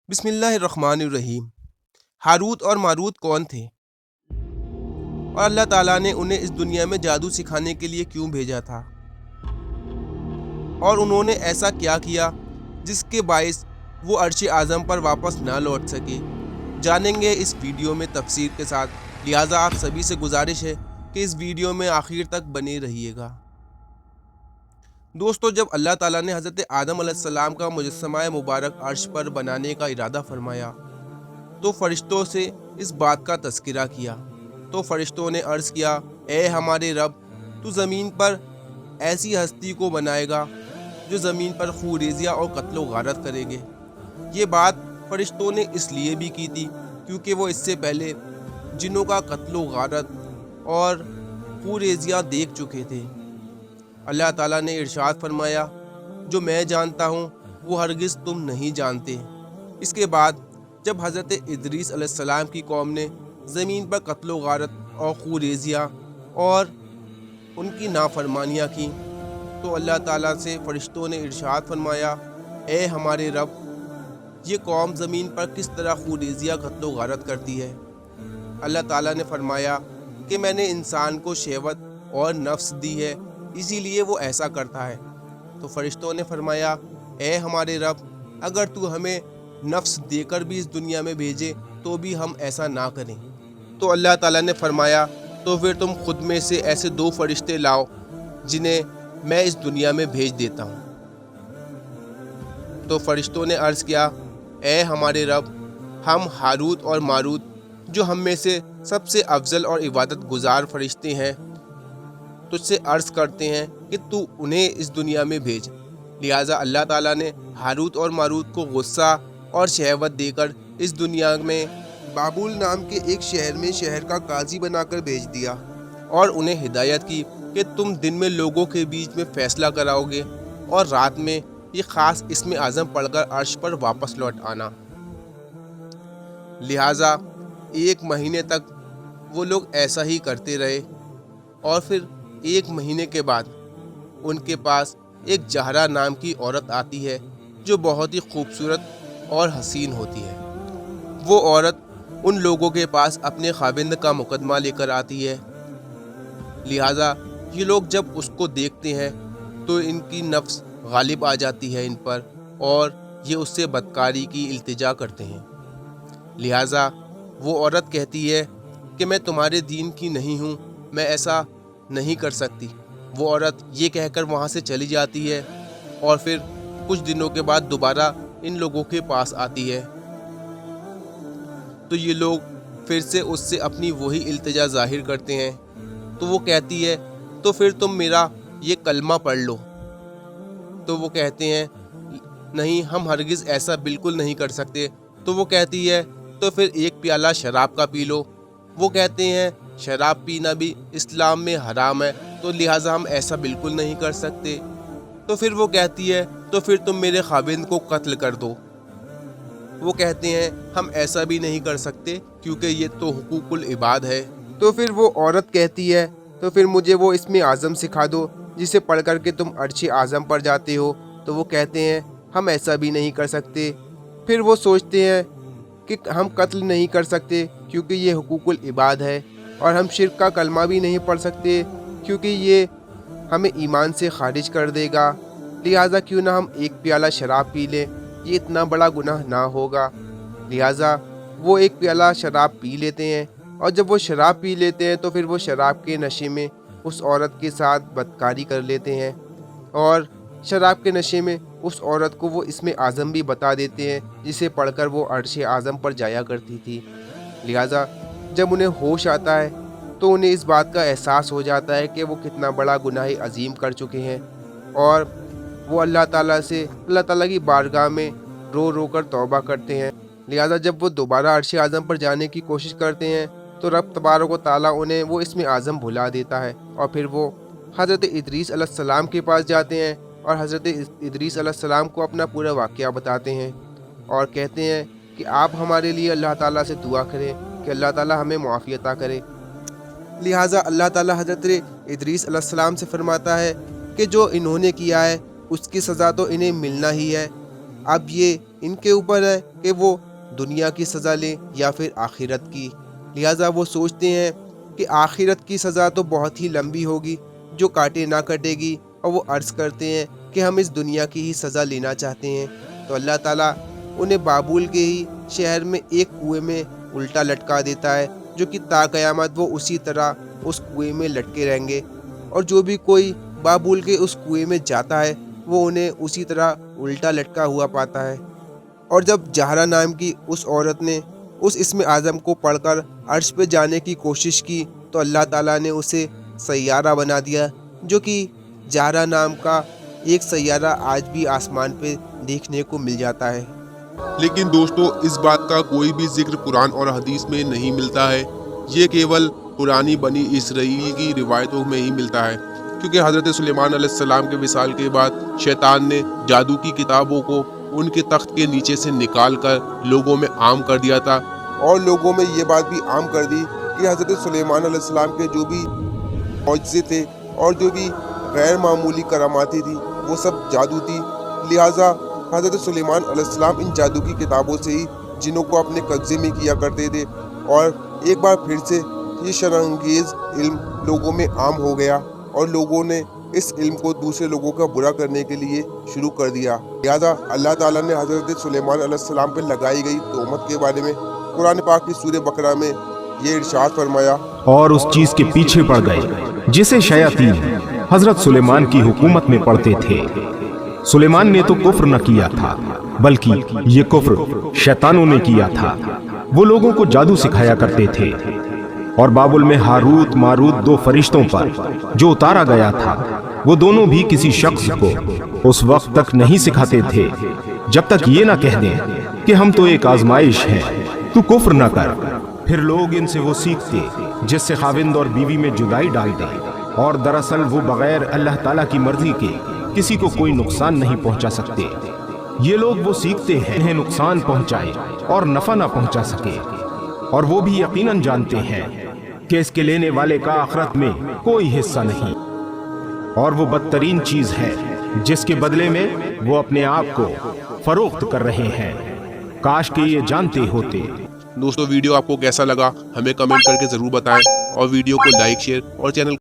بسم اللہ الرحمن الرحیم۔ ہاروت اور ماروت کون تھے اور اللہ تعالیٰ نے انہیں اس دنیا میں جادو سکھانے کے لیے کیوں بھیجا تھا، اور انہوں نے ایسا کیا کیا جس کے باعث وہ عرش اعظم پر واپس نہ لوٹ سکے؟ جانیں گے اس ویڈیو میں تفصیل کے ساتھ، لہٰذا آپ سبھی سے گزارش ہے کہ اس ویڈیو میں آخر تک بنے رہیے گا۔ دوستو، جب اللہ تعالیٰ نے حضرت آدم علیہ السلام کا مجسمہ مبارک عرش پر بنانے کا ارادہ فرمایا تو فرشتوں سے اس بات کا تذکرہ کیا، تو فرشتوں نے عرض کیا، اے ہمارے رب، تو زمین پر ایسی ہستی کو بنائے گا جو زمین پر خوریزیاں اور قتل و غارت کرے گے۔ یہ بات فرشتوں نے اس لیے بھی کی تھی کیونکہ وہ اس سے پہلے جنوں کا قتل و غارت اور خوریزیاں دیکھ چکے تھے۔ اللہ تعالیٰ نے ارشاد فرمایا، جو میں جانتا ہوں وہ ہرگز تم نہیں جانتے۔ اس کے بعد جب حضرت ادریس علیہ السلام کی قوم نے زمین پر قتل و غارت اور خوریزیاں اور ان کی نافرمانیاں کی تو اللہ تعالیٰ سے فرشتوں نے ارشاد فرمایا، اے ہمارے رب، یہ قوم زمین پر کس طرح خوریزیاں قتل و غارت کرتی ہے؟ اللہ تعالیٰ نے فرمایا کہ میں نے انسان کو شہوت اور نفس دی ہے، اسی لیے وہ ایسا کرتا ہے۔ تو فرشتوں نے فرمایا، اے ہمارے رب، اگر تو ہمیں نفس دے کر بھی اس دنیا میں بھیجے تو بھی ہم ایسا نہ کریں۔ تو اللہ تعالیٰ نے فرمایا، تو پھر تم خود میں سے ایسے 2 فرشتے لاؤ جنہیں میں اس دنیا میں بھیج دیتا ہوں۔ تو فرشتوں نے عرض کیا، اے ہمارے رب، ہم ہاروت اور ماروت جو ہم میں سے سب سے افضل اور عبادت گزار فرشتے ہیں تجھ سے عرض کرتے ہیں کہ تو انہیں اس دنیا میں بھیج۔ لہٰذا اللہ تعالیٰ نے ہاروت اور ماروت کو غصہ اور شہوت دے کر اس دنیا میں بابل نام کے ایک شہر میں شہر کا قاضی بنا کر بھیج دیا، اور انہیں ہدایت کی کہ تم دن میں لوگوں کے بیچ میں فیصلہ کراؤ گے اور رات میں یہ خاص اسم اعظم پڑھ کر عرش پر واپس لوٹ آنا۔ لہٰذا 1 مہینے تک وہ لوگ ایسا ہی کرتے رہے، اور پھر 1 مہینے کے بعد ان کے پاس ایک جہرا نام کی عورت آتی ہے جو بہت ہی خوبصورت اور حسین ہوتی ہے۔ وہ عورت ان لوگوں کے پاس اپنے خاوند کا مقدمہ لے کر آتی ہے، لہٰذا یہ لوگ جب اس کو دیکھتے ہیں تو ان کی نفس غالب آ جاتی ہے ان پر، اور یہ اس سے بدکاری کی التجا کرتے ہیں۔ لہٰذا وہ عورت کہتی ہے کہ میں تمہارے دین کی نہیں ہوں، میں ایسا نہیں کر سکتی۔ وہ عورت یہ کہہ کر وہاں سے چلی جاتی ہے، اور پھر کچھ دنوں کے بعد دوبارہ ان لوگوں کے پاس آتی ہے، تو یہ لوگ پھر سے اس سے اپنی وہی التجا ظاہر کرتے ہیں۔ تو وہ کہتی ہے، تو پھر تم میرا یہ کلمہ پڑھ لو۔ تو وہ کہتے ہیں، نہیں، ہم ہرگز ایسا بالکل نہیں کر سکتے۔ تو وہ کہتی ہے، تو پھر 1 پیالہ شراب کا پی لو۔ وہ کہتے ہیں، شراب پینا بھی اسلام میں حرام ہے، تو لہٰذا ہم ایسا بالکل نہیں کر سکتے۔ تو پھر وہ کہتی ہے، تو پھر تم میرے خاوند کو قتل کر دو۔ وہ کہتے ہیں، ہم ایسا بھی نہیں کر سکتے کیونکہ یہ تو حقوق العباد ہے۔ تو پھر وہ عورت کہتی ہے، تو پھر مجھے وہ اسم اعظم سکھا دو جسے پڑھ کر کے تم عرش اعظم پر جاتے ہو۔ تو وہ کہتے ہیں، ہم ایسا بھی نہیں کر سکتے۔ پھر وہ سوچتے ہیں کہ ہم قتل نہیں کر سکتے کیونکہ یہ حقوق العباد ہے، اور ہم شرک کا کلمہ بھی نہیں پڑھ سکتے کیونکہ یہ ہمیں ایمان سے خارج کر دے گا، لہٰذا کیوں نہ ہم 1 پیالہ شراب پی لیں، یہ اتنا بڑا گناہ نہ ہوگا۔ لہٰذا وہ 1 پیالہ شراب پی لیتے ہیں، اور جب وہ شراب پی لیتے ہیں تو پھر وہ شراب کے نشے میں اس عورت کے ساتھ بدکاری کر لیتے ہیں، اور شراب کے نشے میں اس عورت کو وہ اسم اعظم بھی بتا دیتے ہیں جسے پڑھ کر وہ عرش اعظم پر جایا کرتی تھی۔ لہٰذا جب انہیں ہوش آتا ہے تو انہیں اس بات کا احساس ہو جاتا ہے کہ وہ کتنا بڑا گناہ عظیم کر چکے ہیں، اور وہ اللہ تعالیٰ کی بارگاہ میں رو رو کر توبہ کرتے ہیں۔ لہٰذا جب وہ دوبارہ عرش اعظم پر جانے کی کوشش کرتے ہیں تو رب تبارک و تعالیٰ انہیں وہ اسم اعظم بھلا دیتا ہے، اور پھر وہ حضرت ادریس علیہ السلام کے پاس جاتے ہیں اور حضرت ادریس علیہ السلام کو اپنا پورا واقعہ بتاتے ہیں، اور کہتے ہیں کہ آپ ہمارے لیے اللہ تعالیٰ سے دعا کریں کہ اللہ تعالیٰ ہمیں معافی عطا کرے۔ لہٰذا اللہ تعالیٰ حضرت ادریس علیہ السلام سے فرماتا ہے کہ جو انہوں نے کیا ہے اس کی سزا تو انہیں ملنا ہی ہے۔ اب یہ ان کے اوپر ہے کہ وہ دنیا کی سزا لیں یا پھر آخرت کی۔ لہٰذا وہ سوچتے ہیں کہ آخرت کی سزا تو بہت ہی لمبی ہوگی جو کاٹے نہ کٹے گی، اور وہ عرض کرتے ہیں کہ ہم اس دنیا کی ہی سزا لینا چاہتے ہیں۔ تو اللہ تعالیٰ انہیں بابل کے ہی شہر میں ایک کنویں میں الٹا لٹکا دیتا ہے، جو کہ تا قیامت وہ اسی طرح اس کنویں میں لٹکے رہیں گے، اور جو بھی کوئی بابل کے اس کنویں میں جاتا ہے وہ انہیں اسی طرح الٹا لٹکا ہوا پاتا ہے۔ اور جب زہرا نام کی اس عورت نے اس اسم اعظم کو پڑھ کر عرش پہ جانے کی کوشش کی تو اللہ تعالیٰ نے اسے سیارہ بنا دیا، جو کہ زہرا نام کا ایک سیارہ آج بھی آسمان پہ دیکھنے کو مل جاتا ہے۔ لیکن دوستو اس بات کا کوئی بھی ذکر قرآن اور حدیث میں نہیں ملتا ہے، یہ کیول پرانی بنی اسرائیل کی روایتوں میں ہی ملتا ہے، کیونکہ حضرت سلیمان علیہ السلام کے وصال کے بعد شیطان نے جادو کی کتابوں کو ان کے تخت کے نیچے سے نکال کر لوگوں میں عام کر دیا تھا، اور لوگوں میں یہ بات بھی عام کر دی کہ حضرت سلیمان علیہ السلام کے جو بھی معجزے تھے اور جو بھی غیر معمولی کراماتیں تھیں وہ سب جادو تھی۔ لہٰذا حضرت سلیمان علیہ السلام ان جادو کی کتابوں سے ہی جنوں کو اپنے قبضے میں کیا کرتے تھے، اور ایک بار پھر سے یہ شرح انگیز علم لوگوں میں عام ہو گیا، اور لوگوں نے اس علم کو دوسرے لوگوں کا برا کرنے کے لیے شروع کر دیا۔ لہٰذا اللہ تعالیٰ نے حضرت سلیمان علیہ السلام پہ لگائی گئی تہمت کے بارے میں قرآن پاک کی سورہ بقرہ میں یہ ارشاد فرمایا، اور اس چیز کے پیچھے پڑ گئے جسے شیاطین حضرت سلیمان کی حکومت میں پڑھتے تھے۔ سلیمان نے تو کفر نہ کیا تھا، بلکہ یہ کفر شیطانوں نے کیا تھا۔ وہ لوگوں کو جادو سکھایا کرتے تھے، اور بابل میں ہاروت ماروت دو فرشتوں پر جو اتارا گیا تھا، وہ دونوں بھی کسی شخص کو اس وقت تک نہیں سکھاتے تھے جب تک یہ نہ کہہ دیں کہ ہم تو ایک آزمائش ہے، تو کفر نہ کر۔ پھر لوگ ان سے وہ سیکھتے جس سے خاوند اور بیوی میں جدائی ڈال دے، اور دراصل وہ بغیر اللہ تعالیٰ کی مرضی کے کسی کو کوئی نقصان نہیں پہنچا سکتے۔ یہ لوگ وہ سیکھتے ہیں انہیں نقصان پہنچائے اور نفع نہ پہنچا سکے، اور وہ بھی یقیناً جانتے ہیں کہ اس کے لینے والے کا آخرت میں کوئی حصہ نہیں، اور وہ بدترین چیز ہے جس کے بدلے میں وہ اپنے آپ کو فروخت کر رہے ہیں۔ کاش کہ یہ جانتے ہوتے۔ دوستو ویڈیو آپ کو کیسا لگا ہمیں کمنٹ کر کے ضرور بتائیں، اور ویڈیو کو لائک شیئر اور چینل